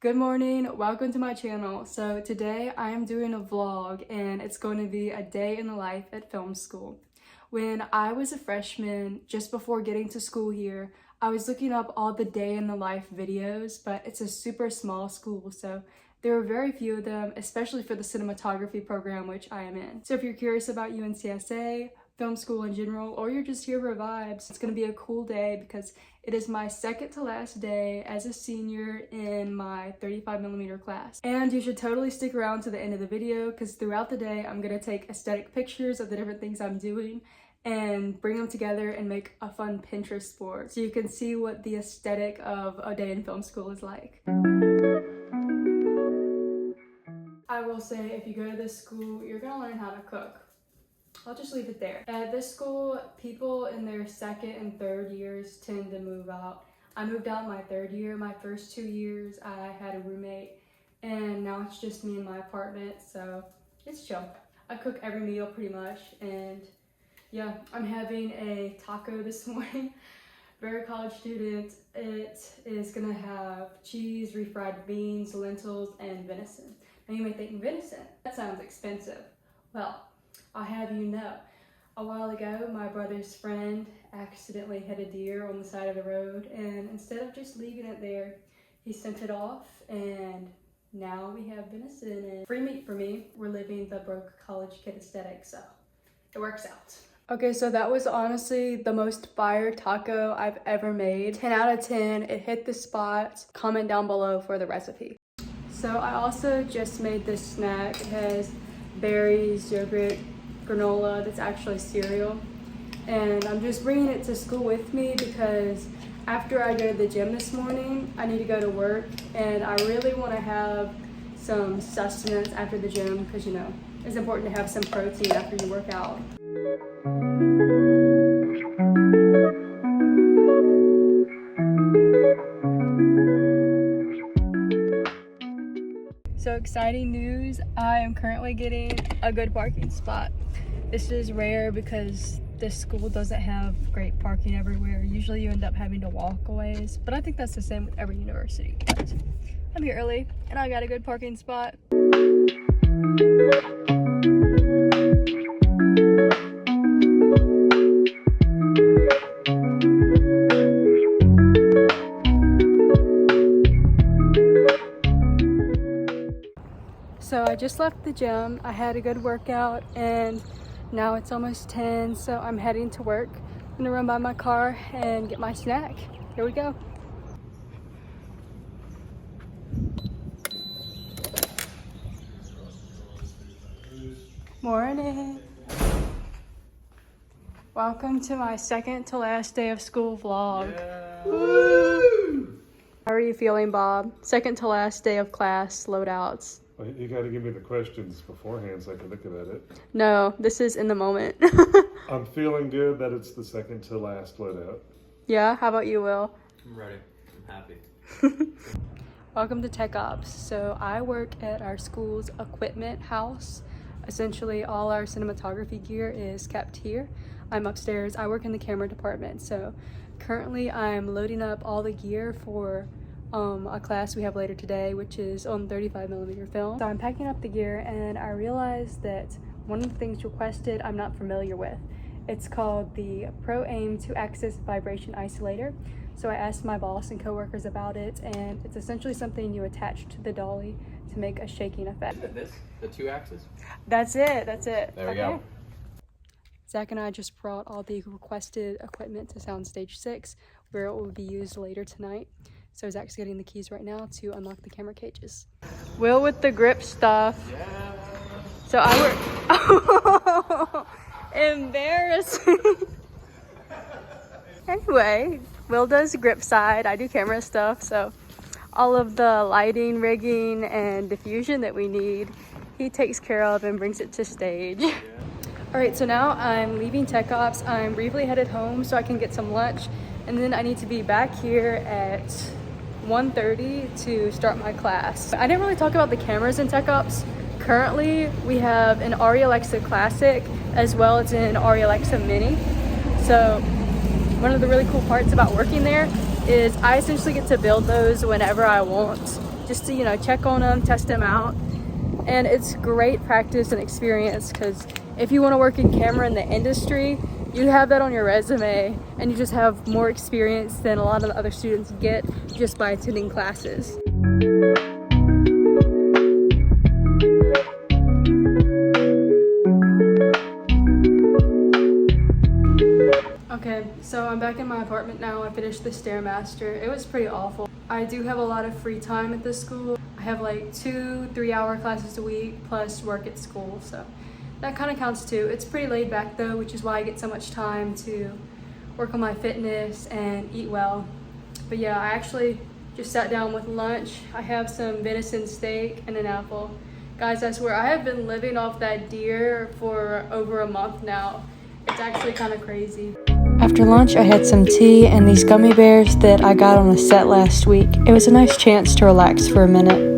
Good morning, welcome to my channel. So today I am doing a vlog and it's going to be a day in the life at film school. When I was a freshman, just before getting to school here, I was looking up all the day in the life videos, but it's a super small school, so there are very few of them, especially for the cinematography program, which I am in. So if you're curious about UNCSA, film school in general, or you're just here for vibes, it's gonna be a cool day because it is my second to last day as a senior in my 35mm class. And you should totally stick around to the end of the video because throughout the day, I'm gonna take aesthetic pictures of the different things I'm doing and bring them together and make a fun Pinterest board so you can see what the aesthetic of a day in film school is like. I will say, if you go to this school, you're gonna learn how to cook. I'll just leave it there. At this school, people in their second and third years tend to move out. I moved out my third year. My first 2 years, I had a roommate, and now it's just me in my apartment, so it's chill. I cook every meal pretty much, and yeah, I'm having a taco this morning. Very college student. It is gonna have cheese, refried beans, lentils, and venison. Now you may think, venison? That sounds expensive. Well, I'll have you know, a while ago, my brother's friend accidentally hit a deer on the side of the road, and instead of just leaving it there, he sent it off, and now we have venison and free meat for me. We're living the broke college kid aesthetic, so it works out. Okay, so that was honestly the most fire taco I've ever made. 10 out of 10, it hit the spot. Comment down below for the recipe. So I also just made this snack. It has berries, yogurt, granola that's actually cereal, and I'm just bringing it to school with me because after I go to the gym this morning, I need to go to work, and I really want to have some sustenance after the gym because, you know, it's important to have some protein after you work out. So exciting news, I am currently getting a good parking spot. This is rare because this school doesn't have great parking everywhere. Usually you end up having to walk a ways, but I think that's the same with every university. But I'm here early and I got a good parking spot. So I just left the gym. I had a good workout and now it's almost 10, so I'm heading to work. I'm gonna run by my car and get my snack. Here we go. Morning. Welcome to my second to last day of school vlog. Yeah. Woo! How are you feeling, Bob? Second to last day of class loadouts. Well, you got to give me the questions beforehand so I can look at it. No, this is in the moment. I'm feeling good that it's the second to last loadout. Yeah, how about you, Will? I'm ready. I'm happy. Welcome to Tech Ops. So I work at our school's equipment house. Essentially all our cinematography gear is kept here. I'm upstairs. I work in the camera department. So currently I'm loading up all the gear for a class we have later today, which is on 35mm film. So I'm packing up the gear and I realized that one of the things requested I'm not familiar with. It's called the Pro Aim 2-Axis Vibration Isolator. So I asked my boss and coworkers about it, and it's essentially something you attach to the dolly to make a shaking effect. Isn't it this? The 2-axis? That's it, that's it. There we go. Zach and I just brought all the requested equipment to Soundstage 6, where it will be used later tonight. So Zach's getting the keys right now to unlock the camera cages. Will with the grip stuff. Yeah. So I work. Embarrassing. Anyway, Will does grip side, I do camera stuff, so all of the lighting, rigging, and diffusion that we need, he takes care of and brings it to stage. Yeah. All right, so now I'm leaving Tech Ops. I'm briefly headed home so I can get some lunch, and then I need to be back here at 1:30 to start my class. I didn't really talk about the cameras in Tech Ops. Currently, we have an Arri Alexa Classic as well as an Arri Alexa Mini. So one of the really cool parts about working there is I essentially get to build those whenever I want. just to, you know, check on them, test them out. And it's great practice and experience because if you want to work in camera in the industry, you have that on your resume and you just have more experience than a lot of the other students get just by attending classes. Okay, so I'm back in my apartment now. I finished the Stairmaster. It was pretty awful. I do have a lot of free time at this school. I have like 2-3 hour classes a week plus work at school, so that kind of counts too. It's pretty laid back though, which is why I get so much time to work on my fitness and eat well. But yeah, I actually just sat down with lunch. I have some venison steak and an apple. Guys, I swear I have been living off that deer for over a month now. It's actually kind of crazy. After lunch, I had some tea and these gummy bears that I got on a set last week. It was a nice chance to relax for a minute.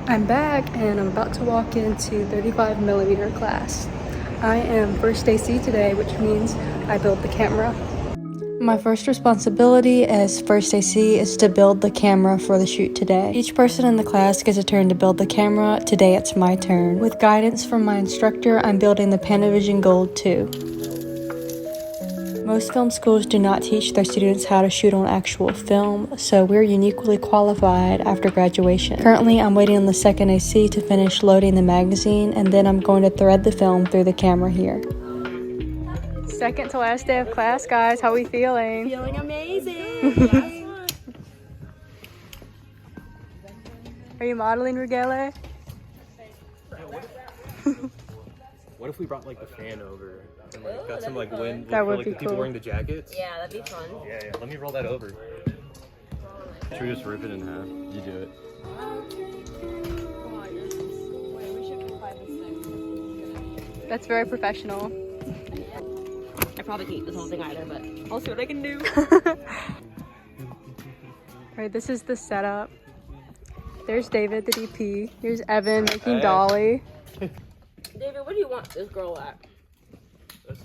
I'm back and I'm about to walk into 35mm class. I am first AC today, which means I build the camera. My first responsibility as first AC is to build the camera for the shoot today. Each person in the class gets a turn to build the camera. Today it's my turn. With guidance from my instructor, I'm building the Panavision Gold 2. Most film schools do not teach their students how to shoot on actual film, so we're uniquely qualified after graduation. Currently, I'm waiting on the second AC to finish loading the magazine, and then I'm going to thread the film through the camera here. Second to last day of class, guys. How are we feeling? Feeling amazing. Are you modeling, Regale? What if we brought like the fan over and like got some like wind That for, would like, be the people cool. wearing the jackets? Yeah, that'd be fun. Yeah. Let me roll that over. Should we just rip it in half? You do it. That's very professional. I probably can't eat this whole thing either, but I'll see what I can do. Alright, this is the setup. There's David, the DP. Here's Evan making Dolly. David, what do you want this girl at? Let's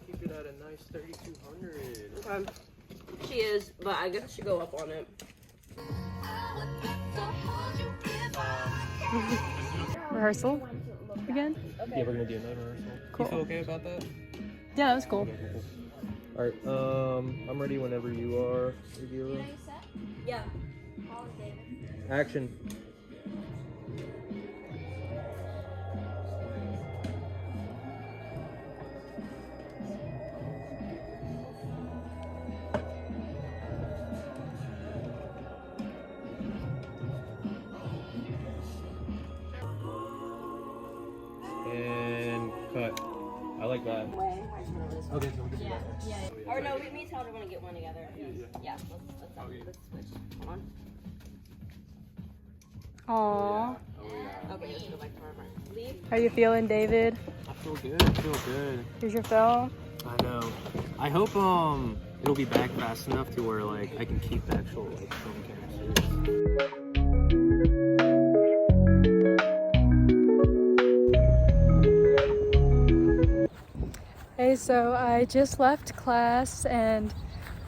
keep it at a nice 3,200. Okay. She is, but I guess I should go up on it. Rehearsal again? Yeah, we're gonna do another rehearsal. Cool. You feel okay about that? Yeah, that was cool. All right. I'm ready whenever you are. Regila. Yeah. Action. And cut. I like that. Okay, so we can do that. Yeah. Or no, me and Tyler want to get one together. Yeah. Let's switch. Hold on. Aww. Okay, let's go back to our part. Leave. How you feeling, David? I feel good. I feel good. Here's your film. I know. I hope it'll be back fast enough to where like I can keep the actual like film camera serious. Hey, so I just left class and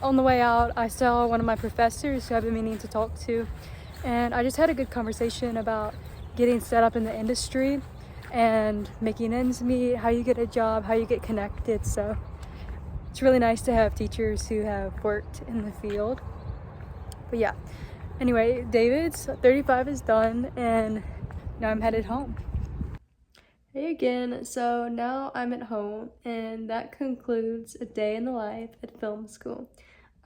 on the way out I saw one of my professors who I've been meaning to talk to, and I just had a good conversation about getting set up in the industry and making ends meet, how you get a job, how you get connected. So it's really nice to have teachers who have worked in the field. But yeah, anyway, David's 35 is done and now I'm headed home. Hey again, so now I'm at home and that concludes a day in the life at film school.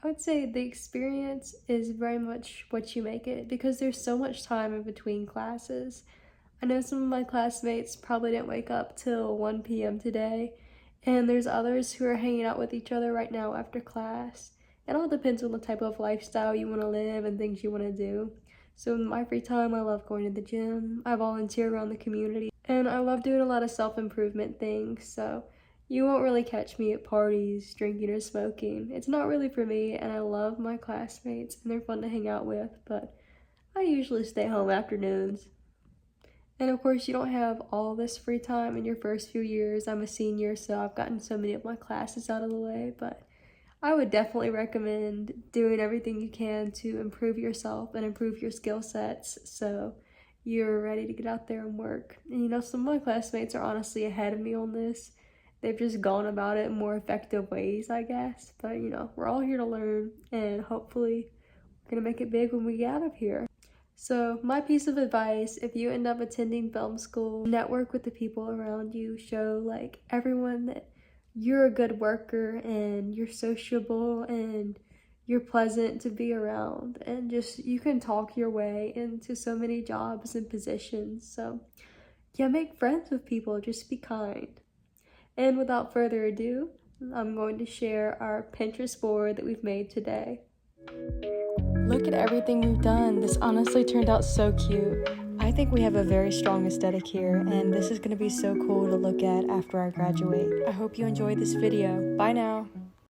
I would say the experience is very much what you make it because there's so much time in between classes. I know some of my classmates probably didn't wake up till 1 p.m. today, and there's others who are hanging out with each other right now after class. It all depends on the type of lifestyle you want to live and things you want to do. So in my free time, I love going to the gym, I volunteer around the community, and I love doing a lot of self-improvement things, so you won't really catch me at parties, drinking or smoking. It's not really for me, and I love my classmates, and they're fun to hang out with, but I usually stay home afternoons. And of course, you don't have all this free time in your first few years. I'm a senior, so I've gotten so many of my classes out of the way, but I would definitely recommend doing everything you can to improve yourself and improve your skill sets so you're ready to get out there and work. And you know, some of my classmates are honestly ahead of me on this. They've just gone about it in more effective ways, I guess. But you know, we're all here to learn, and hopefully we're gonna make it big when we get out of here. So my piece of advice, if you end up attending film school, network with the people around you, show like everyone that you're a good worker and you're sociable and you're pleasant to be around, and just you can talk your way into so many jobs and positions. So yeah, make friends with people, just be kind. And without further ado, I'm going to share our Pinterest board that we've made today. Look at everything we've done. This honestly turned out so cute. I think we have a very strong aesthetic here, and this is going to be so cool to look at after I graduate. I hope you enjoyed this video. Bye now.